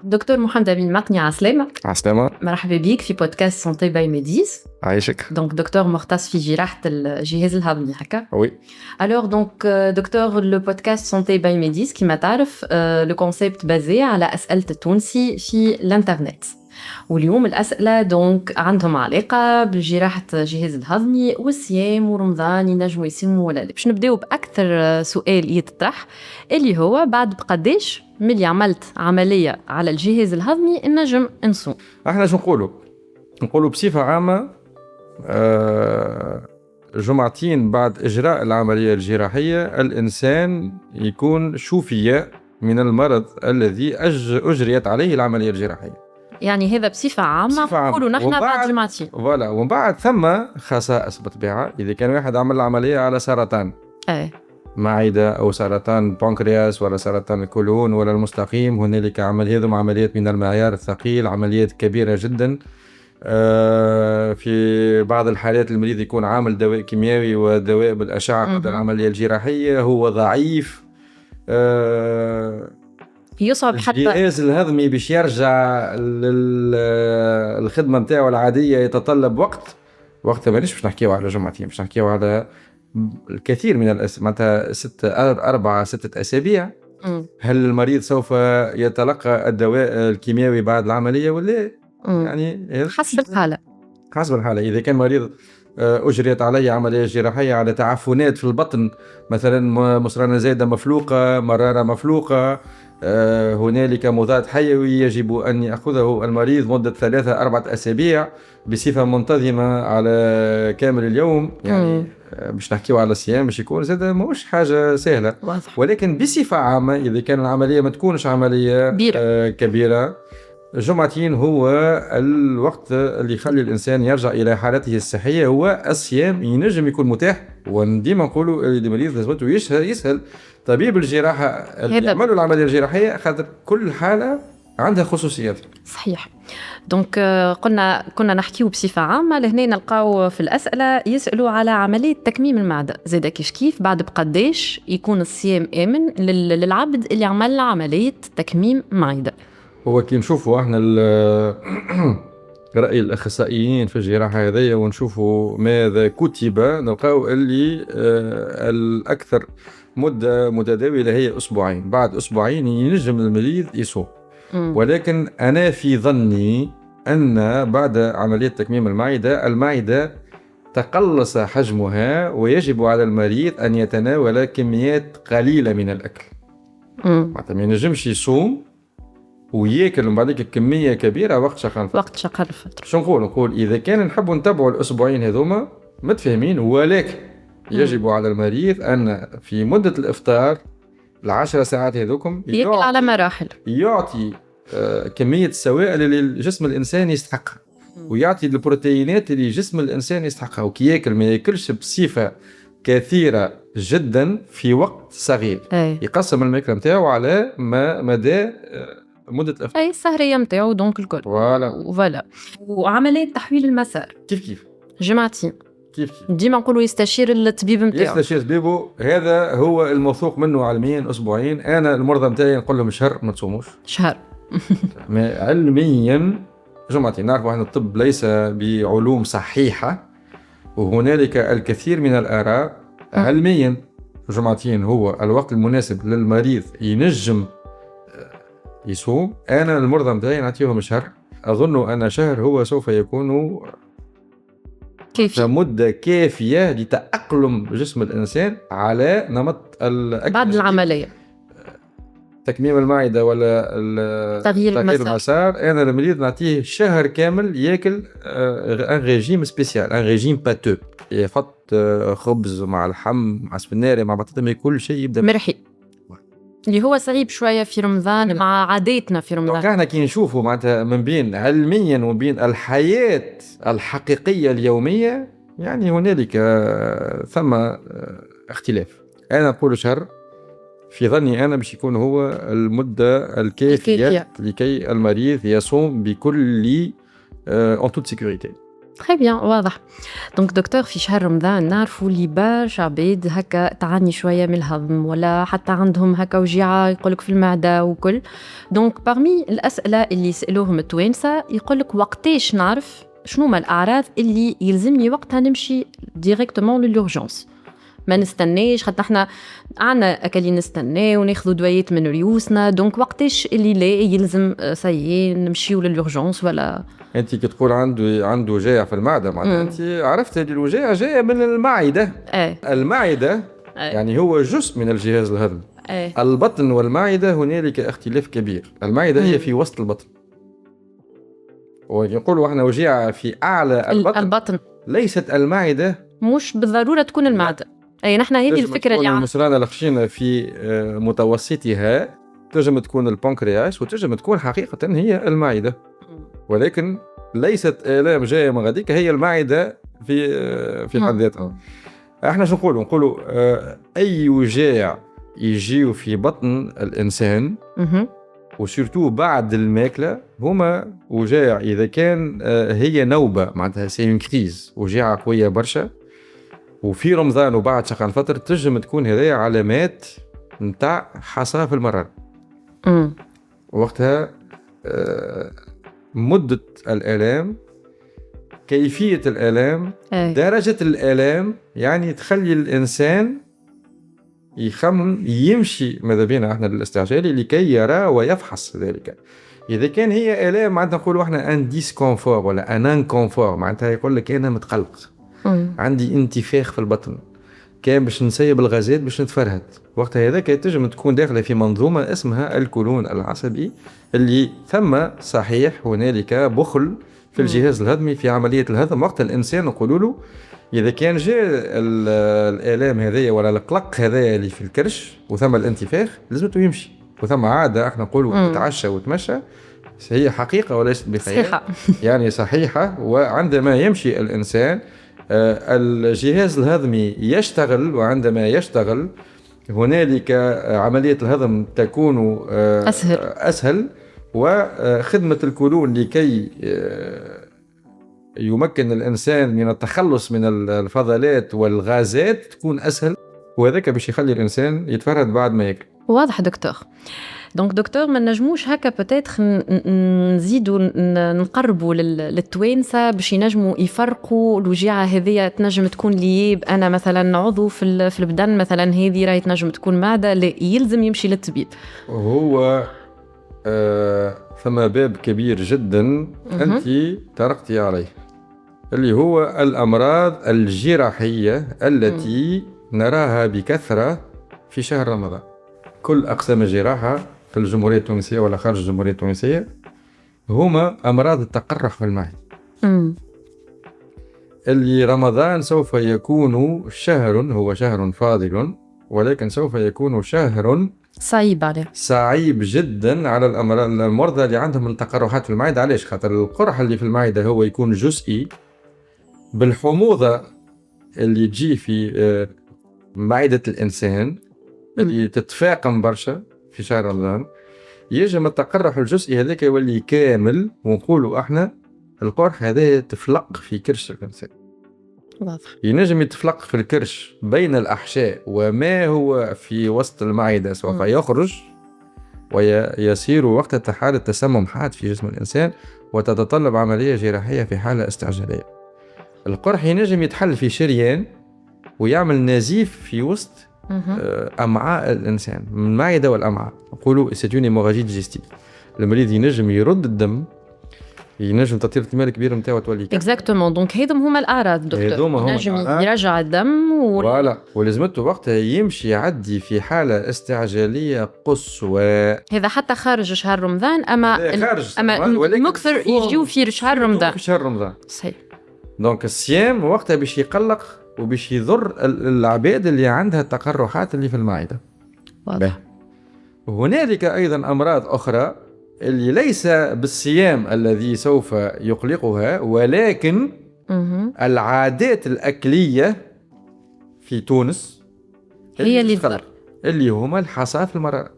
دكتور محمد أمين مقني، عسلامة. عسلامة. مرحبا بيك في بودكاست سانتي باي ميديس. عايشك. دونك دكتور مختص في جراحة الجهاز الهضمي هكا. وي. Alors donc دكتور le podcast سانتي باي ميديس كما تعرف le concept basé على أسئلة التونسي في الانترنت. واليوم الأسئلة دونك عندهم علاقة بجراحة الجهاز الهضمي والصيام ورمضان ينجموا يصوموا ولا لا. باش نبداو بأكثر سؤال يتطرح اللي هو بعد بقداش ملي عملت عملية على الجهاز الهضمي نجم نصوم؟ احنا شو نقولوا بصفة عامة جمعتين بعد إجراء العملية الجراحية الإنسان يكون شوفي من المرض الذي أجريت عليه العملية الجراحية. يعني هذا بصفة عامة نقولوا نحن بعد جمعتين. فوالا. ومن بعد ثم خصائص بالطبيعة. إذا كان واحد عمل العملية على سرطان معدة أو سرطان بانكرياس ولا سرطان الكولون ولا المستقيم، هنالك عمليات من المعيار الثقيل، عمليات كبيرة جدا. في بعض الحالات المريض يكون عامل دواء كيميائي ودواء بالأشعة قبل العملية الجراحية، هو ضعيف، يصعب حتى الجهاز الهضمي باش يرجع للخدمة متاعه العادية يتطلب وقت مانيش باش نحكيو على جمعتين، باش نحكيو على الكثير من معناتها 4-6 أسابيع. هل المريض سوف يتلقى الدواء الكيميائي بعد العملية ولا يعني حسب الحالة. إذا كان مريض أجريت عليه عملية جراحية على تعفنات في البطن، مثلا مصرانة زايدة مفلوقة، مرارة مفلوقة، هنالك مضاد حيوي يجب أن يأخذه المريض مدة 3-4 أسابيع بصفة منتظمة على كامل اليوم. يعني مش نحكيو على الصيام، مش يكون زاد مش حاجة سهلة. ولكن بصفة عامة إذا كان العملية ما تكونش عملية كبيرة، جمعتين هو الوقت اللي يخلي الإنسان يرجع إلى حالته الصحية. هو الصيام ينجم يكون متاح، وديما نقولوا المريض لازمته يسهل طبيب الجراحة اللي يعملوا العملية الجراحية، خاطر كل حالة عندها خصوصيات. صحيح. دونك كنا نحكيو بصفة عامة. لهنا نلقاو في الأسئلة يسألوا على عملية تكميم المعدة، زيدا كيف بعد بقداش يكون الصيام آمن للعبد اللي عمل عملية تكميم معدة. هو كي نشوفوا احنا رأي الأخصائيين في الجراحة هذية ونشوفوا ماذا كتب، نلقاو اللي الأكثر مدة متداولة هي أسبوعين. بعد أسبوعين ينجم المريض يصوم. ولكن أنا في ظني أن بعد عملية تكميم المعدة تقلص حجمها، ويجب على المريض أن يتناول كميات قليلة من الأكل. ما ينجمش يصوم وياكل من بعدك كمية كبيرة وقت شغال الفترة. شو نقول إذا كان نحبوا نتبعوا الأسبوعين هذوما متفاهمين، ولكن يجب على المريض أن في مدة الإفطار 10 ساعات هذوكم يأكل على مراحل، يعطي كمية السوائل اللي الجسم الإنسان يستحقها، ويعطي البروتينات اللي جسم الإنسان يستحقها. وكي يأكل ما يأكلش بصفة كثيرة جدا في وقت صغير. يقسم الماكلة متاعه على مدى مدة الإفطار، أي السهرية متاعه دونك الكل. فوالا. وعملية تحويل المسار كيف جمعتين كيف ديما نقولوا يستشير الطبيب متاعه. يستشير طبيبه، هذا هو الموثوق منه علميا. أسبوعين. أنا المرضى متاعي نقول لهم شهر ما تصوموش. شهر علميا جمعتين. نعرفوا أن الطب ليس بعلوم صحيحة، وهنالك الكثير من الآراء. علميا جمعتين هو الوقت المناسب للمريض ينجم يصوم. أنا المرضى متاعي نعطيهم شهر. أظن أن شهر هو سوف يكون مدة كافية لتأقلم جسم الإنسان على نمط الأكل بعد العملية، تكميم المعدة ولا تغيير المسار. أنا المريض نعطيه شهر كامل يأكل ان ريجيم سبيسيال، ان ريجيم باتو، يحط خبز مع اللحم مع سبناري مع بطاطا، كل شيء يبدأ مرحي، اللي هو صعيب شوية في رمضان مع عاداتنا في رمضان. احنا كي نشوفوا معناتها من بين علميا وبين الحياة الحقيقية اليومية، يعني هنالك ثم اختلاف. أنا أقول شهر في ظني أنا باش يكون هو المدة الكافية لكي المريض يصوم بكل en toute sécurité. très bien واضح. دونك دكتور في شهر رمضان نعرفوا اللي برشا عباد هكا تعاني شوية من الهضم ولا حتى عندهم هكا وجيعة يقولك في المعدة وكل. دونك parmi الأسئلة اللي يسألوهم التوانسة يقولك وقتاش نعرف شنو ما الأعراض اللي يلزمني وقتها نمشي ديريكتومون للورجونس، ما نستناش خاطر احنا عنا اكلين نستناه وناخذوا دوايات من ريوسنا. دونك وقتاش اللي لا يلزم سي نمشيو للورجونس ولا انت كي تقول عنده وجاع في المعده معناتها انت عرفت هذه الوجاع جايه من المعده. المعده يعني هو جزء من الجهاز الهضمي. البطن والمعده هنالك اختلاف كبير. المعده هي في وسط البطن، ويقولوا احنا وجيعة في اعلى البطن. ليست المعده مش بالضروره تكون المعده. اي نحن هذه الفكره اللي المصرانه الخشينه في متوسطها تنجم تكون البنكرياس وتنجم تكون حقيقه هي المعده، ولكن ليست آلام جايه من غاديك هي المعده في حد ذاتها. احنا شو نقولوا اي وجاع يجيو في بطن الانسان وسيرتو بعد الماكله هما وجاع اذا كان هي نوبه معناتها سي كريز وجاعه قويه برشا، وفي رمضان وبعد شقان فتره تنجم تكون هذه علامات نتاع حصاه في المرض. وقتها مدة الآلام، كيفية الآلام، درجة الآلام، يعني تخلي الإنسان يخمم يمشي ماذا بينا احنا للاستعجالي لكي يرى ويفحص ذلك. إذا كان هي آلام معناتها نقولوا احنا ان ديسكونفور ولا ان انكونفور، معناتها يقول لك أنا متقلق، عندي انتفاخ في البطن، كان باش نسيب الغازات باش نتفرهد. وقتها هذاك تنجم تكون داخله في منظومه اسمها الكولون العصبي، اللي ثم صحيح هنالك بخل في الجهاز الهضمي في عمليه الهضم. وقت الانسان نقولوا له اذا كان جاء الالام هذه ولا القلق هذا اللي في الكرش وثم الانتفاخ لازمته يمشي، وثم عاده احنا نقولوا تتعشى وتمشى، هي حقيقه وليست بخيال، يعني صحيحه. وعندما يمشي الانسان الجهاز الهضمي يشتغل، وعندما يشتغل هنالك عملية الهضم تكون أسهل وخدمة الكولون لكي يمكن الإنسان من التخلص من الفضلات والغازات تكون أسهل، وذلك باش يخلي الإنسان يتفرد بعد ما يأكل. واضح دكتور. دونك دكتور ما نجموش هكا بتاتخ نزيدوا نقربوا للتوانسه باش ينجموا يفرقوا الوجيعه هذه تنجم تكون لياب انا مثلا عضو في البدن مثلا هذه راهي تنجم تكون معده لا يلزم يمشي للطبيب. هو ثم باب كبير جدا انت طرقتي عليه اللي هو الامراض الجراحيه التي نراها بكثره في شهر رمضان. كل اقسام الجراحه في الجمهورية التونسية ولا خارج الجمهورية التونسية هما أمراض التقرح في المعدة. اللي رمضان سوف يكون شهر، هو شهر فاضل، ولكن سوف يكون شهر صعيب عليه، صعيب جدا على المرضى اللي عندهم التقرحات في المعدة. علاش؟ خاطر القرح اللي في المعدة هو يكون جزئي بالحموضة اللي تجي في معدة الإنسان اللي تتفاقم برشا في شهر رمضان. يجب التقرح الجزئي هذاك يولي كامل، ونقولوا احنا القرح هذا تفلق في كرش الانسان. واضح. ينجم يتفلق في الكرش بين الاحشاء، وما هو في وسط المعده سوف يخرج ويصير وقت حالة تسمم حاد في جسم الانسان، وتتطلب عمليه جراحيه في حاله استعجاليه. القرح ينجم يتحل في شريان ويعمل نزيف في وسط أمعاء الإنسان، من المعدة والأمعاء، نقولوا سيتوني هيموراجي ديجستيف. المريض ينجم يرد الدم، ينجم تطير الكمية الكبيرة نتاعو تولي اكزاكتومون. دونك هذم هما الأعراض دكتور، ينجم يرجع الدم فوالا ولازمته وقتها يمشي يعدي في حالة استعجالية قصوى. هذا حتى خارج شهر رمضان، أما مكثر يجيو في شهر رمضان. في شهر رمضان صحيح. دونك الصيام وقتها باش يقلق وباش يضر العباد اللي عندها التقرحات اللي في المعدة. واضح. هنالك أيضا أمراض أخرى اللي ليس بالصيام الذي سوف يقلقها، ولكن العادات الأكلية في تونس هي اللي تضر، اللي هما الحصاة في المرأة.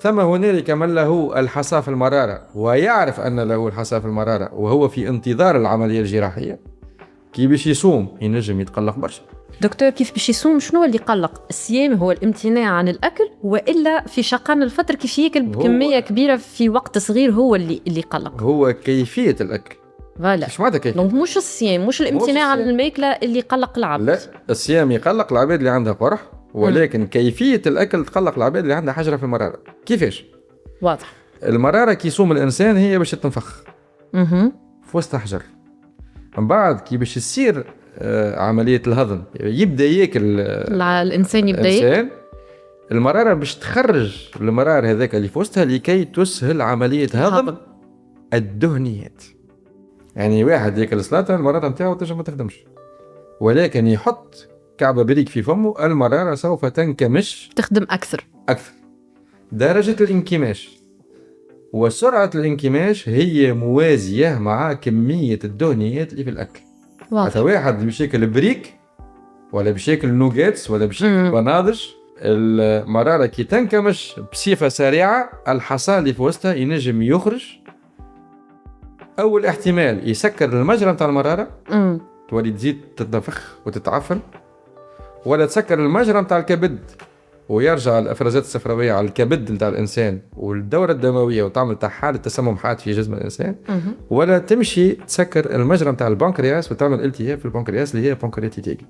ثم هنالك من له الحصى في المرارة ويعرف أن له الحصى في المرارة وهو في انتظار العملية الجراحية، كي باش يصوم ينجم يتقلق برشا. دكتور كيف باش يصوم؟ شنو اللي يقلق؟ الصيام هو الامتناع عن الأكل وإلا في شقان الفطر كيف ياكل بكمية كبيرة في وقت صغير هو اللي يقلق؟ هو كيفية الأكل. فوالا. مش معناتها كيف؟ دونك مش الصيام، مش الامتناع عن الماكلة اللي يقلق العبد. لا، الصيام يقلق العباد اللي عندها قرح، ولكن كيفية الأكل تقلق العباد اللي عندها حجرة في المرارة. كيفاش؟ واضح. المرارة كي يصوم الإنسان هي باش تنفخ في وسط حجر، من بعد كي باش يصير عملية الهضم يبدأ ياكل الإنسان يبدأ ياكل، المرارة باش تخرج المرار هذاك اللي في وسطها لكي تسهل عملية هضم الدهنيات. يعني واحد ياكل سلطة المرارة نتاعو تنجم ما تخدمش، ولكن يحط كعبة بريك في فمه المرارة سوف تنكمش، تخدم أكثر. درجة الانكماش وسرعة الانكماش هي موازية مع كمية الدهنيات اللي في الأكل. حتى واحد بشكل بريك ولا بشكل نوغيتس ولا بشكل بناضج، المرارة كي تنكمش بصفة سريعة الحصى اللي في وسطها ينجم يخرج. أول احتمال يسكر المجرى متاع المرارة تولي تزيد تتنفخ وتتعفن، ولا تسكر المجرى متاع الكبد ويرجع الافرازات الصفراويه على الكبد نتاع الانسان والدوره الدمويه وتعمل حاله تسمم حاد في جسم الانسان، ولا تمشي تسكر المجرى نتاع البنكرياس وتعمل التهاب في البنكرياس اللي هي بنكرياتيتيك.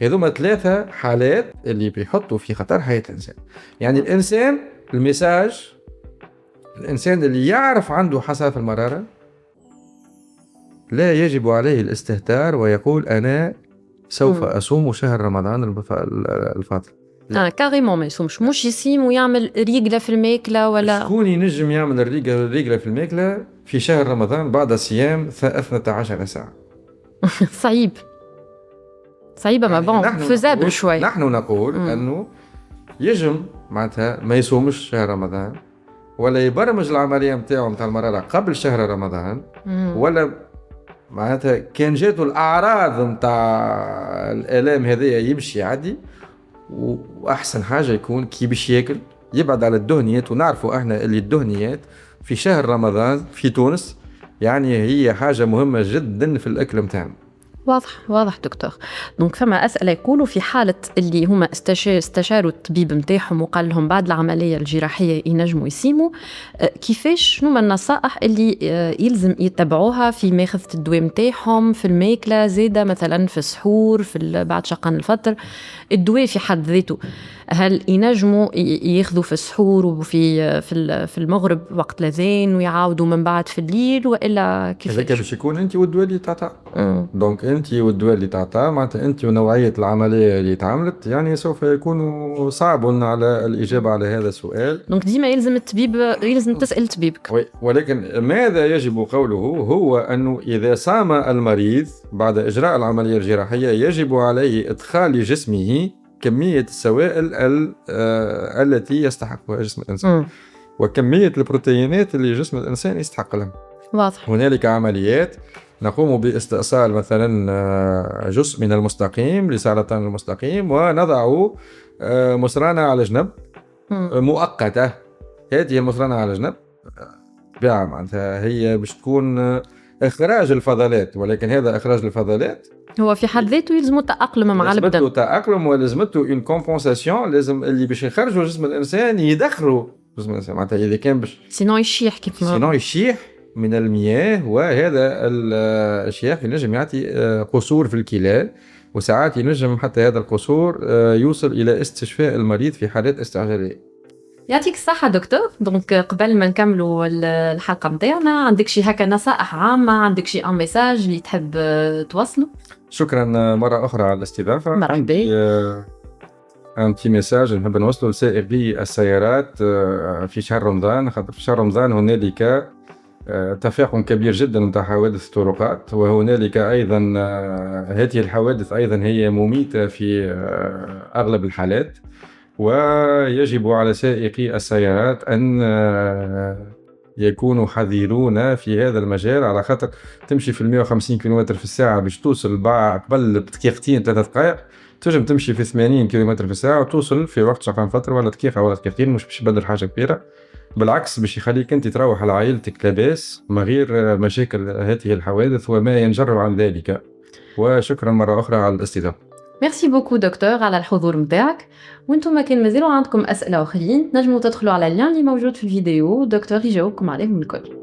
هذوما 3 حالات اللي بيحطوا في خطر حياه الانسان. يعني الانسان المساج، الانسان اللي يعرف عنده حصى في المراره لا يجب عليه الاستهتار ويقول انا سوف اصوم شهر رمضان الفاضل. كاريمون ما يصومش، مش يصيم ويعمل ريقله في الماكله ولا شكون ينجم يعمل ريقله في الماكله في شهر رمضان بعد صيام 12 ساعه؟ صعيبه ما بون فزابل شوي. نحن نقول انه يجم معناتها ما يصومش شهر رمضان، ولا يبرمج العمليه نتاعو نتاع المراره قبل شهر رمضان، ولا معناتها كان جاته الاعراض نتاع الالام هذيا يمشي يعدي. واحسن حاجه يكون كي باش ياكل يبعد على الدهنيات، ونعرفوا احنا اللي الدهنيات في شهر رمضان في تونس يعني هي حاجه مهمه جدا في الاكل نتاعنا. واضح دكتور. دونك فما أسئلة يقولوا في حالة اللي هما استشاروا الطبيب متاعهم وقال لهم بعد العملية الجراحية ينجموا يصيموا، كيفاش شنو النصائح اللي يلزم يتبعوها في ماخذة الدواء متاعهم، في الماكلة زيادة مثلا في السحور، في بعد شقان الفطر، الدواء في حد ذاته هل ينجموا ياخذوا في السحور وفي في المغرب وقت الأذان ويعاودوا من بعد في الليل، وإلا كيفاش؟ هذاك باش يكون انت والدواء اللي تعطى. دونك انت والدواء اللي تعطى معناتها انت ونوعيه العمليه اللي تعملت يعني سوف يكون صعب على الاجابه على هذا السؤال. دونك ديما يلزم الطبيب، يلزم تسال طبيبك. ولكن ماذا يجب قوله هو انه اذا صام المريض بعد اجراء العمليه الجراحيه يجب عليه ادخال لجسمه كميه السوائل التي يستحقها جسم الانسان وكميه البروتينات اللي جسم الانسان يستحق لها. واضح. هنالك عمليات نقوم باستئصال مثلا جزء من المستقيم لسرطان المستقيم ونضع مصرانة على جنب مؤقتة. هذه المصرانة على جنب معناتها هي باش تكون إخراج الفضلات، ولكن هذا إخراج الفضلات هو في حد ذاته يلزم التأقلم مع البدن. لازمته تأقلم ولازمته إن كومبونساسيون، لازم اللي باش يخرجوا جسم الإنسان يدخلوا جسم الإنسان معناتها إذا كان باش سينو يشيح كيف ما سينو يشيح من المياه، وهذا الشياح ينجم يعطي قصور في الكلى، وساعات ينجم حتى هذا القصور يوصل إلى استشفاء المريض في حالات استعجالية. يعطيك الصحة دكتور. دونك قبل ما نكملوا الحلقة متاعنا عندك شي هكا نصائح عامة، عندك شي ميساج اللي تحب توصله؟ شكرا مرة أخرى على الاستضافة. مرحبا. un petit message نحب نوصله لسائقي السيارات في شهر رمضان، خاطر في شهر رمضان هنالك تفاقم كبير جدا من حوادث الطرقات، وهنالك أيضا هذه الحوادث أيضا هي مميتة في أغلب الحالات، ويجب على سائقي السيارات أن يكونوا حذرون في هذا المجال، على خاطر تمشي في 150 كم في الساعة باش توصل قبل بدقيقتين 3 دقائق تنجم تمشي في 80 كيلومتر في الساعة وتوصل في وقت شقان فترة ولا دقيقة ولا دقيقتين، مش باش يبدل حاجة كبيرة، بالعكس باش يخليك أنت تروح على عائلتك لاباس من غير مشاكل هذه الحوادث وما ينجر عن ذلك. وشكرا مرة أخرى على الاستضافة. ميرسي بوكو دكتور على الحضور متاعك. وانتم كان مازالوا عندكم أسئلة أخرين نجموا تدخلوا على اللين اللي موجود في الفيديو، دكتور يجاوبكم عليهم الكل.